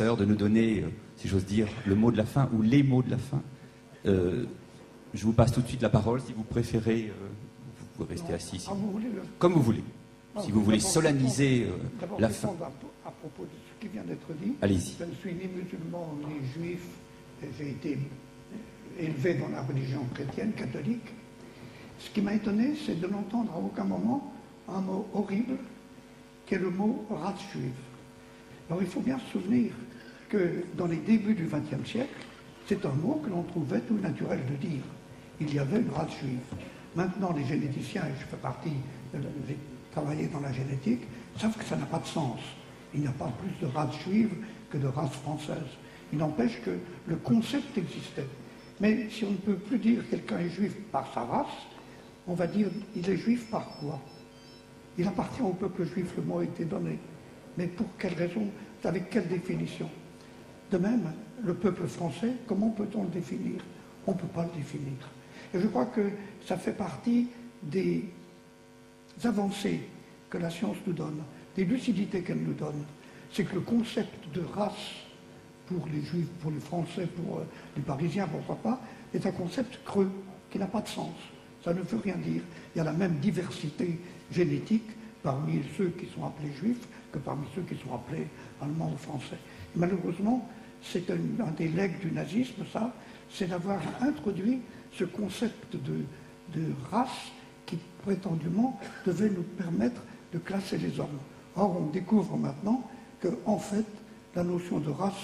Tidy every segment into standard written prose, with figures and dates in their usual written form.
de nous donner, si j'ose dire, le mot de la fin ou les mots de la fin. Je vous passe tout de suite la parole. Si vous préférez, vous pouvez rester assis. Comme vous voulez. Si vous voulez solenniser la fin. À propos de ce qui vient d'être dit, allez-y. Je ne suis ni musulman ni juif. J'ai été élevé dans la religion chrétienne, catholique. Ce qui m'a étonné, c'est de n'entendre à aucun moment un mot horrible, qui est le mot race juive. Alors il faut bien se souvenir que dans les débuts du XXe siècle, c'est un mot que l'on trouvait tout naturel de dire. Il y avait une race juive. Maintenant, les généticiens, et je fais partie, j'ai travaillé dans la génétique, savent que ça n'a pas de sens. Il n'y a pas plus de race juive que de race française. Il n'empêche que le concept existait. Mais si on ne peut plus dire quelqu'un est juif par sa race, on va dire il est juif par quoi? Il appartient au peuple juif, le mot a été donné. Mais pour quelle raison? Avec quelle définition? De même, le peuple français, comment peut-on le définir? On ne peut pas le définir. Et je crois que ça fait partie des avancées que la science nous donne, des lucidités qu'elle nous donne. C'est que le concept de race pour les Juifs, pour les Français, pour les Parisiens, pourquoi pas, est un concept creux, qui n'a pas de sens. Ça ne veut rien dire. Il y a la même diversité génétique parmi ceux qui sont appelés Juifs que parmi ceux qui sont appelés Allemands ou Français. Et malheureusement, c'est un des legs du nazisme, ça, c'est d'avoir introduit ce concept de race qui, prétendument, devait nous permettre de classer les hommes. Or, on découvre maintenant que, en fait, la notion de race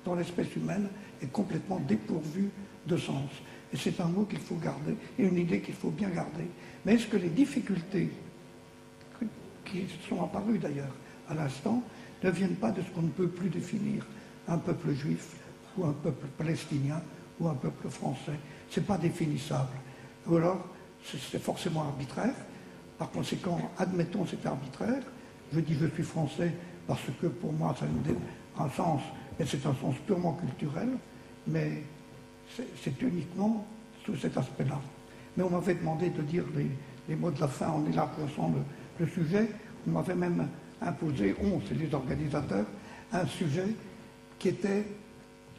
dans l'espèce humaine est complètement dépourvue de sens. Et c'est un mot qu'il faut garder, et une idée qu'il faut bien garder. Mais est-ce que les difficultés qui sont apparues d'ailleurs à l'instant ne viennent pas de ce qu'on ne peut plus définir? Un peuple juif, ou un peuple palestinien, ou un peuple français. Ce n'est pas définissable. Ou alors, c'est forcément arbitraire. Par conséquent, admettons c'est arbitraire. Je dis je suis français parce que pour moi ça a un sens, mais c'est un sens purement culturel, mais c'est uniquement sous cet aspect-là. Mais on m'avait demandé de dire les mots de la fin, on est là pour le sujet. On m'avait même imposé, c'est les organisateurs, un sujet qui était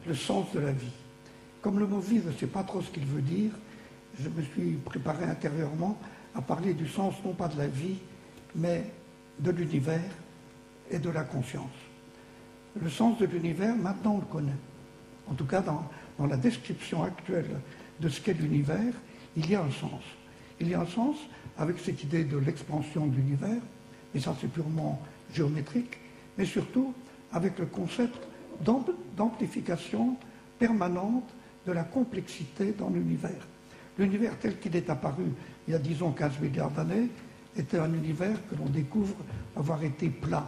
le sens de la vie. Comme le mot vie, je ne sais pas trop ce qu'il veut dire, je me suis préparé intérieurement à parler du sens non pas de la vie, mais de l'univers et de la conscience. Le sens de l'univers, maintenant on le connaît. En tout cas, dans la description actuelle de ce qu'est l'univers, il y a un sens. Il y a un sens avec cette idée de l'expansion de l'univers, et ça c'est purement géométrique, mais surtout avec le concept d'amplification permanente de la complexité dans l'univers. L'univers tel qu'il est apparu il y a, disons, 15 milliards d'années, était un univers que l'on découvre avoir été plat,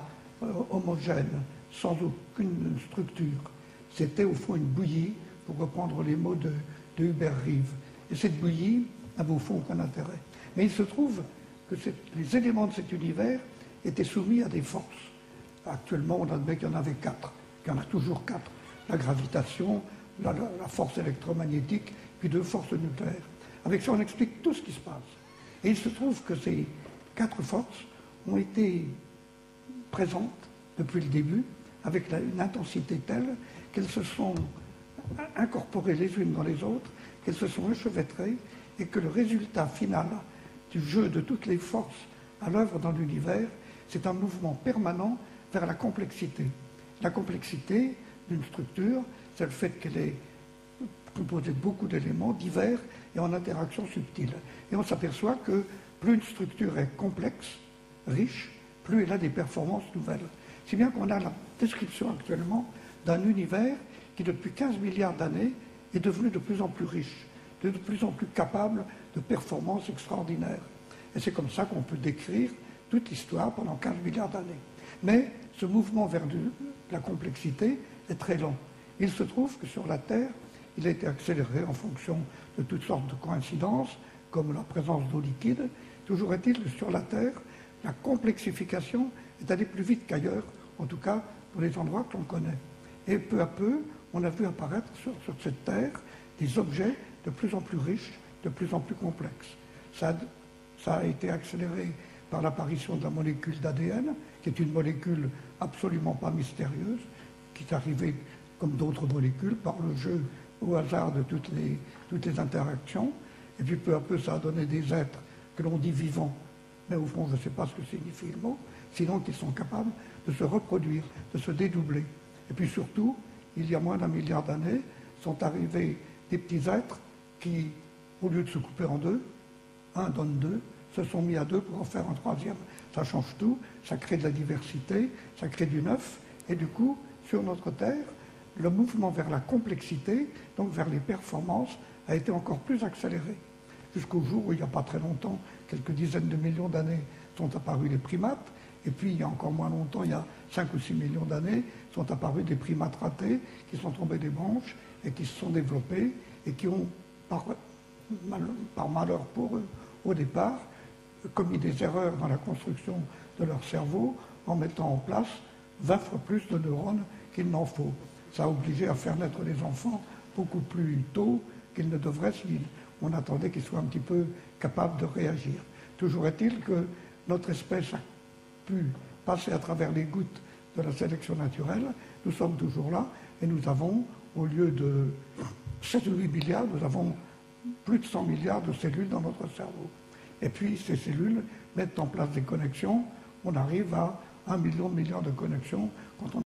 homogène, sans aucune structure. C'était au fond une bouillie, pour reprendre les mots de Hubert Reeves. Et cette bouillie n'avait au fond aucun intérêt. Mais il se trouve que les éléments de cet univers étaient soumis à des forces. Actuellement, on admet qu'il y en avait 4, qu'il y en a toujours 4. La gravitation, la force électromagnétique, puis 2 forces nucléaires. Avec ça, on explique tout ce qui se passe. Et il se trouve que ces 4 forces ont été présentes depuis le début, avec une intensité telle qu'elles se sont incorporées les unes dans les autres, qu'elles se sont enchevêtrées, et que le résultat final du jeu de toutes les forces à l'œuvre dans l'univers, c'est un mouvement permanent vers la complexité. La complexité d'une structure, c'est le fait qu'elle est composée de beaucoup d'éléments divers et en interaction subtile. Et on s'aperçoit que plus une structure est complexe, riche, plus elle a des performances nouvelles. Si bien qu'on a la description actuellement d'un univers qui, depuis 15 milliards d'années, est devenu de plus en plus riche, de plus en plus capable de performances extraordinaires. Et c'est comme ça qu'on peut décrire toute l'histoire pendant 15 milliards d'années. Mais ce mouvement vers la complexité est très lent. Il se trouve que sur la Terre, il a été accéléré en fonction de toutes sortes de coïncidences, comme la présence d'eau liquide. Toujours est-il que sur la Terre, la complexification est allée plus vite qu'ailleurs, en tout cas pour les endroits que l'on connaît. Et peu à peu, on a vu apparaître sur cette Terre des objets de plus en plus riches, de plus en plus complexes. Ça a été accéléré par l'apparition de la molécule d'ADN, qui est une molécule absolument pas mystérieuse, qui est arrivé comme d'autres molécules par le jeu au hasard de toutes les interactions. Et puis peu à peu, ça a donné des êtres que l'on dit vivants, mais au fond, je ne sais pas ce que signifie le mot, sinon qu'ils sont capables de se reproduire, de se dédoubler. Et puis surtout, il y a moins d'1 milliard d'années, sont arrivés des petits êtres qui, au lieu de se couper en deux, un donne deux, se sont mis à deux pour en faire un troisième. Ça change tout, ça crée de la diversité, ça crée du neuf, et du coup, sur notre Terre, le mouvement vers la complexité, donc vers les performances, a été encore plus accéléré. Jusqu'au jour où, il n'y a pas très longtemps, quelques dizaines de millions d'années, sont apparus les primates, et puis il y a encore moins longtemps, il y a 5 ou 6 millions d'années, sont apparus des primates ratés, qui sont tombés des branches, et qui se sont développés, et qui ont, par malheur pour eux, au départ, commis des erreurs dans la construction de leur cerveau, en mettant en place 20 fois plus de neurones qu'il n'en faut. Ça a obligé à faire naître les enfants beaucoup plus tôt qu'ils ne devraient si on attendait qu'ils soient un petit peu capables de réagir. Toujours est-il que notre espèce a pu passer à travers les gouttes de la sélection naturelle. Nous sommes toujours là et nous avons, au lieu de 7 ou 8 milliards, nous avons plus de 100 milliards de cellules dans notre cerveau. Et puis ces cellules mettent en place des connexions. On arrive à 1 million de milliards de connexions quand on